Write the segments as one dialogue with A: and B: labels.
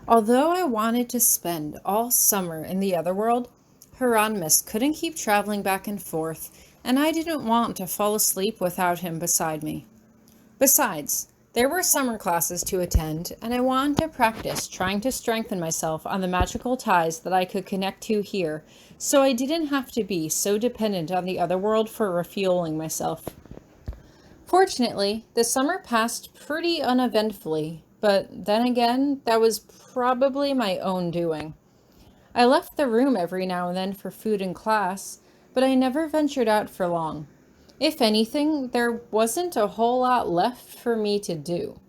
A: Although I wanted to spend all summer in the other world, Hieronymus couldn't keep traveling back and forth, and I didn't want to fall asleep without him beside me. Besides, there were summer classes to attend, and I wanted to practice trying to strengthen myself on the magical ties that I could connect to here, so I didn't have to be so dependent on the other world for refueling myself. Fortunately, the summer passed pretty uneventfully, but then again, that was probably my own doing. I left the room every now and then for food and class, but I never ventured out for long. If anything, there wasn't a whole lot left for me to do.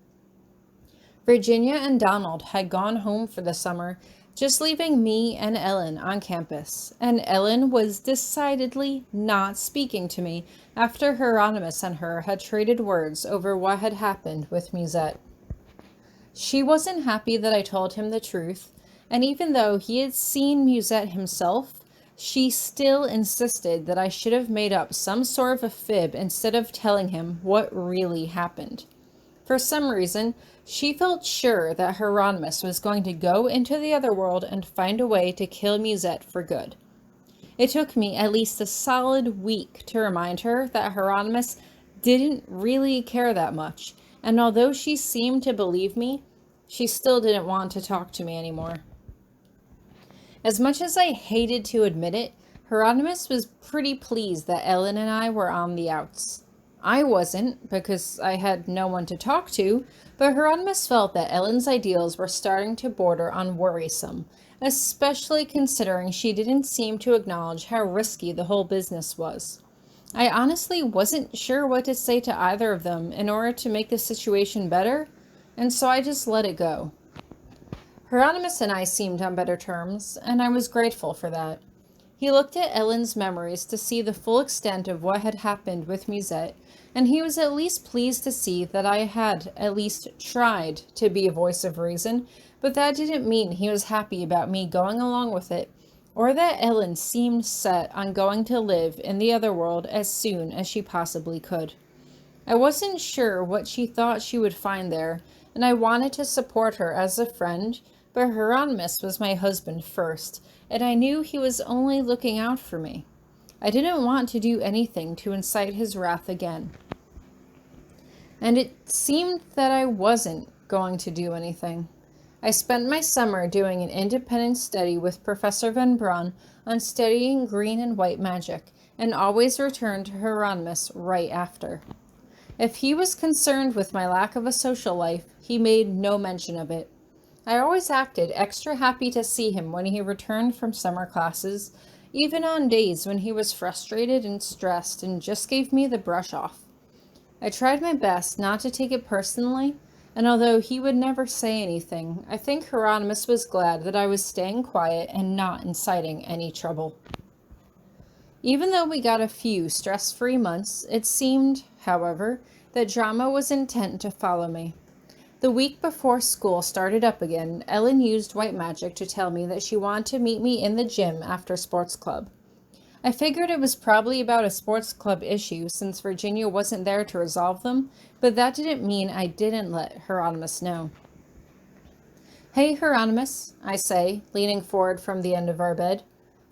A: Virginia and Donald had gone home for the summer, just leaving me and Ellen on campus, and Ellen was decidedly not speaking to me after Hieronymus and her had traded words over what had happened with Musette. She wasn't happy that I told him the truth, and even though he had seen Musette himself, she still insisted that I should have made up some sort of a fib instead of telling him what really happened. For some reason, she felt sure that Hieronymus was going to go into the other world and find a way to kill Musette for good. It took me at least a solid week to remind her that Hieronymus didn't really care that much, and although she seemed to believe me, she still didn't want to talk to me anymore. As much as I hated to admit it, Hieronymus was pretty pleased that Ellen and I were on the outs. I wasn't, because I had no one to talk to, but Hieronymus felt that Ellen's ideals were starting to border on worrisome, especially considering she didn't seem to acknowledge how risky the whole business was. I honestly wasn't sure what to say to either of them in order to make the situation better, and so I just let it go. Hieronymus and I seemed on better terms, and I was grateful for that. He looked at Ellen's memories to see the full extent of what had happened with Musette, and he was at least pleased to see that I had at least tried to be a voice of reason, but that didn't mean he was happy about me going along with it, or that Ellen seemed set on going to live in the other world as soon as she possibly could. I wasn't sure what she thought she would find there, and I wanted to support her as a friend, but Hieronymus was my husband first, and I knew he was only looking out for me. I didn't want to do anything to incite his wrath again. And it seemed that I wasn't going to do anything. I spent my summer doing an independent study with Professor Van Braun on studying green and white magic, and always returned to Hieronymus right after. If he was concerned with my lack of a social life, he made no mention of it. I always acted extra happy to see him when he returned from summer classes, even on days when he was frustrated and stressed and just gave me the brush off. I tried my best not to take it personally, and although he would never say anything, I think Hieronymus was glad that I was staying quiet and not inciting any trouble. Even though we got a few stress-free months, it seemed, however, that drama was intent to follow me. The week before school started up again, Ellen used white magic to tell me that she wanted to meet me in the gym after sports club. I figured it was probably about a sports club issue since Virginia wasn't there to resolve them, but that didn't mean I didn't let Hieronymus know. "Hey, Hieronymus," I say, leaning forward from the end of our bed.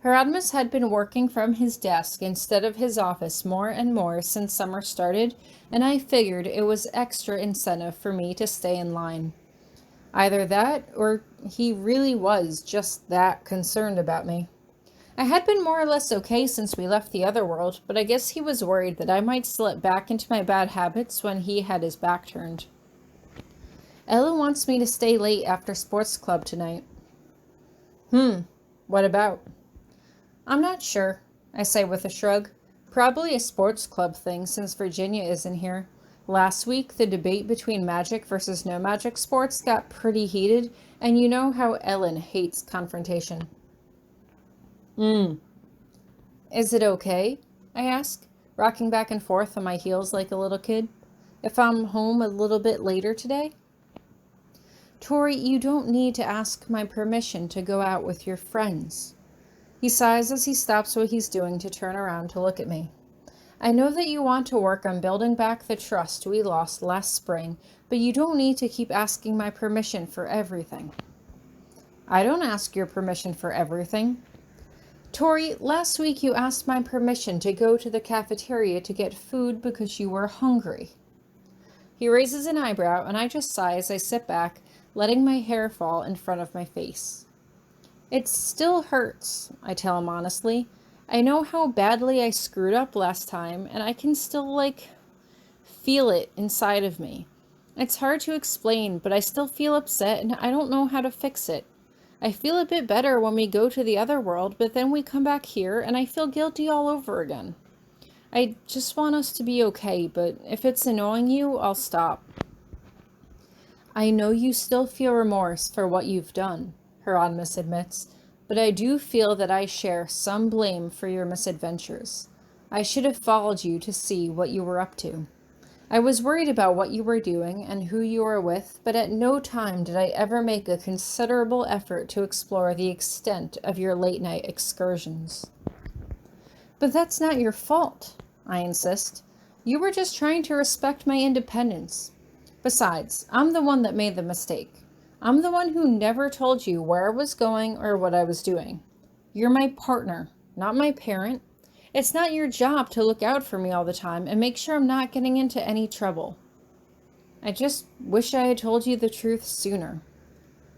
A: Hieronymus had been working from his desk instead of his office more and more since summer started, and I figured it was extra incentive for me to stay in line. Either that, or he really was just that concerned about me. I had been more or less okay since we left the other world, but I guess he was worried that I might slip back into my bad habits when he had his back turned. "Ellen wants me to stay late after sports club tonight." What about?" "I'm not sure," I say with a shrug. "Probably a sports club thing since Virginia isn't here. Last week, the debate between magic versus no magic sports got pretty heated, and you know how Ellen hates confrontation." "Is it okay?" I ask, rocking back and forth on my heels like a little kid. "If I'm home a little bit later today?" "Tori, you don't need to ask my permission to go out with your friends." He sighs as he stops what he's doing to turn around to look at me. "I know that you want to work on building back the trust we lost last spring, but you don't need to keep asking my permission for everything." I don't ask your permission for everything. Tori, last week you asked my permission to go to the cafeteria to get food because you were hungry. He raises an eyebrow, and I just sigh as I sit back, letting my hair fall in front of my face. It still hurts, I tell him honestly. I know how badly I screwed up last time, and I can still, feel it inside of me. It's hard to explain, but I still feel upset, and I don't know how to fix it. I feel a bit better when we go to the other world, but then we come back here, and I feel guilty all over again. I just want us to be okay, but if it's annoying you, I'll stop. I know you still feel remorse for what you've done, Hieronymous admits, but I do feel that I share some blame for your misadventures. I should have followed you to see what you were up to. I was worried about what you were doing and who you were with, but at no time did I ever make a considerable effort to explore the extent of your late-night excursions. But that's not your fault, I insist. You were just trying to respect my independence. Besides, I'm the one that made the mistake. I'm the one who never told you where I was going or what I was doing. You're my partner, not my parent. It's not your job to look out for me all the time and make sure I'm not getting into any trouble. I just wish I had told you the truth sooner.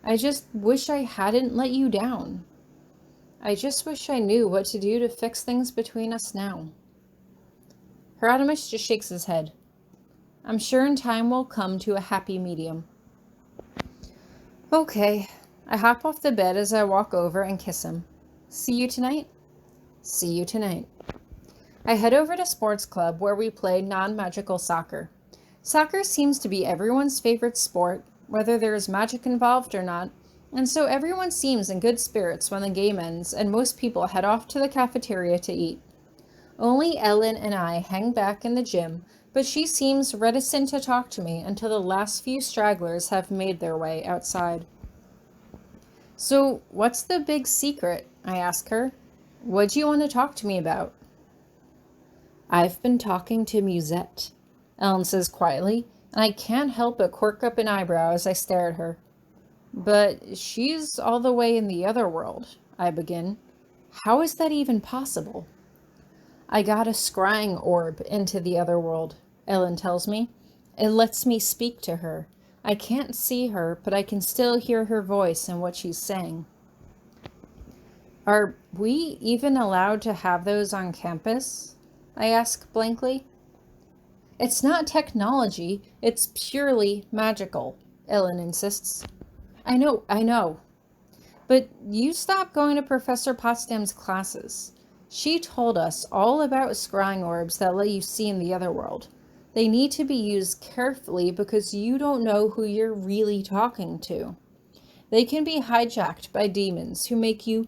A: I just wish I hadn't let you down. I just wish I knew what to do to fix things between us now. Hieronymous just shakes his head. I'm sure in time we'll come to a happy medium. Okay. I hop off the bed as I walk over and kiss him. See you tonight? See you tonight. I head over to sports club where we play non-magical soccer. Soccer seems to be everyone's favorite sport, whether there is magic involved or not, and so everyone seems in good spirits when the game ends and most people head off to the cafeteria to eat. Only Ellen and I hang back in the gym, but she seems reticent to talk to me until the last few stragglers have made their way outside. So, what's the big secret? I ask her. What do you want to talk to me about? I've been talking to Musette, Ellen says quietly, and I can't help but quirk up an eyebrow as I stare at her. But she's all the way in the other world, I begin. How is that even possible? I got a scrying orb into the other world, Ellen tells me. It lets me speak to her. I can't see her, but I can still hear her voice and what she's saying. Are we even allowed to have those on campus? I ask blankly. It's not technology, it's purely magical, Ellen insists. I know. But you stopped going to Professor Potsdam's classes. She told us all about scrying orbs that let you see in the other world. They need to be used carefully because you don't know who you're really talking to. They can be hijacked by demons who make you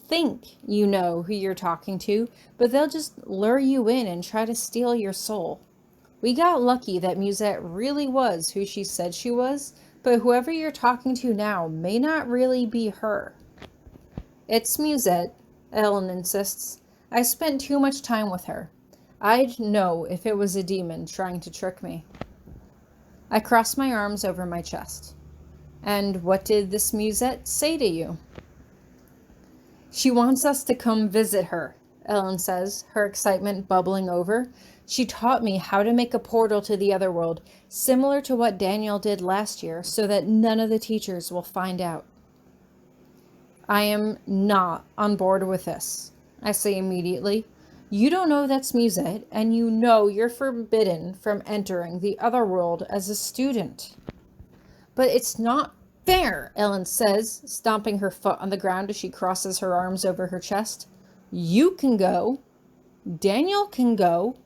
A: think you know who you're talking to, but they'll just lure you in and try to steal your soul. We got lucky that Musette really was who she said she was, but whoever you're talking to now may not really be her. It's Musette, Ellen insists. I spent too much time with her. I'd know if it was a demon trying to trick me. I cross my arms over my chest. And what did this Musette say to you? She wants us to come visit her, Ellen says, her excitement bubbling over. She taught me how to make a portal to the other world, similar to what Daniel did last year, so that none of the teachers will find out. I am not on board with this, I say immediately. You don't know that's Musette, and you know you're forbidden from entering the other world as a student. But it's not fair, Ellen says, stomping her foot on the ground as she crosses her arms over her chest. You can go. Daniel can go.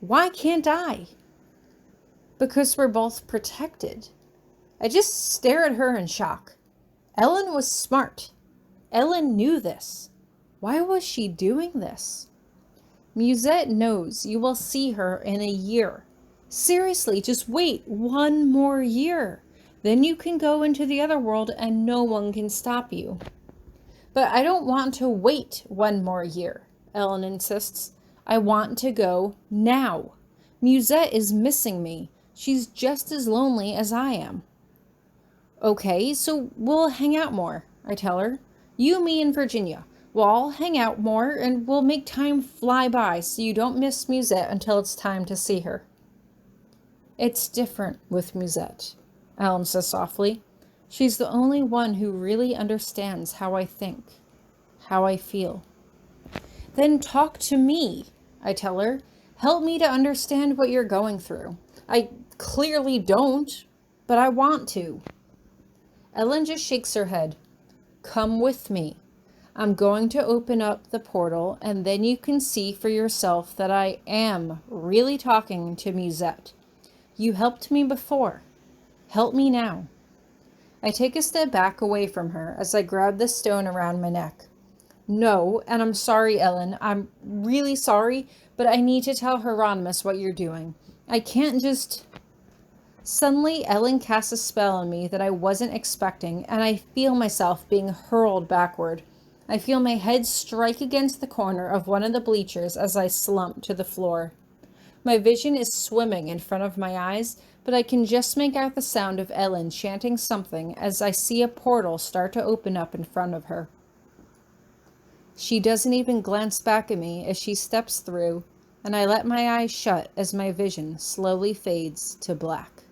A: Why can't I? Because we're both protected. I just stare at her in shock. Ellen was smart. Ellen knew this. Why was she doing this? Musette knows you will see her in a year. Seriously, just wait 1 more year. Then you can go into the other world and no one can stop you. But I don't want to wait 1 more year, Ellen insists. I want to go now. Musette is missing me. She's just as lonely as I am. Okay, so we'll hang out more, I tell her. You, me, and Virginia. We'll all hang out more, and we'll make time fly by so you don't miss Musette until it's time to see her. It's different with Musette, Ellen says softly. She's the only one who really understands how I think, how I feel. Then talk to me, I tell her. Help me to understand what you're going through. I clearly don't, but I want to. Ellen just shakes her head. Come with me. I'm going to open up the portal, and then you can see for yourself that I am really talking to Musette. You helped me before. Help me now. I take a step back away from her as I grab the stone around my neck. No, and I'm sorry, Ellen. I'm really sorry, but I need to tell Hieronymous what you're doing. I can't just... Suddenly, Ellen casts a spell on me that I wasn't expecting, and I feel myself being hurled backward. I feel my head strike against the corner of one of the bleachers as I slump to the floor. My vision is swimming in front of my eyes, but I can just make out the sound of Ellen chanting something as I see a portal start to open up in front of her. She doesn't even glance back at me as she steps through, and I let my eyes shut as my vision slowly fades to black.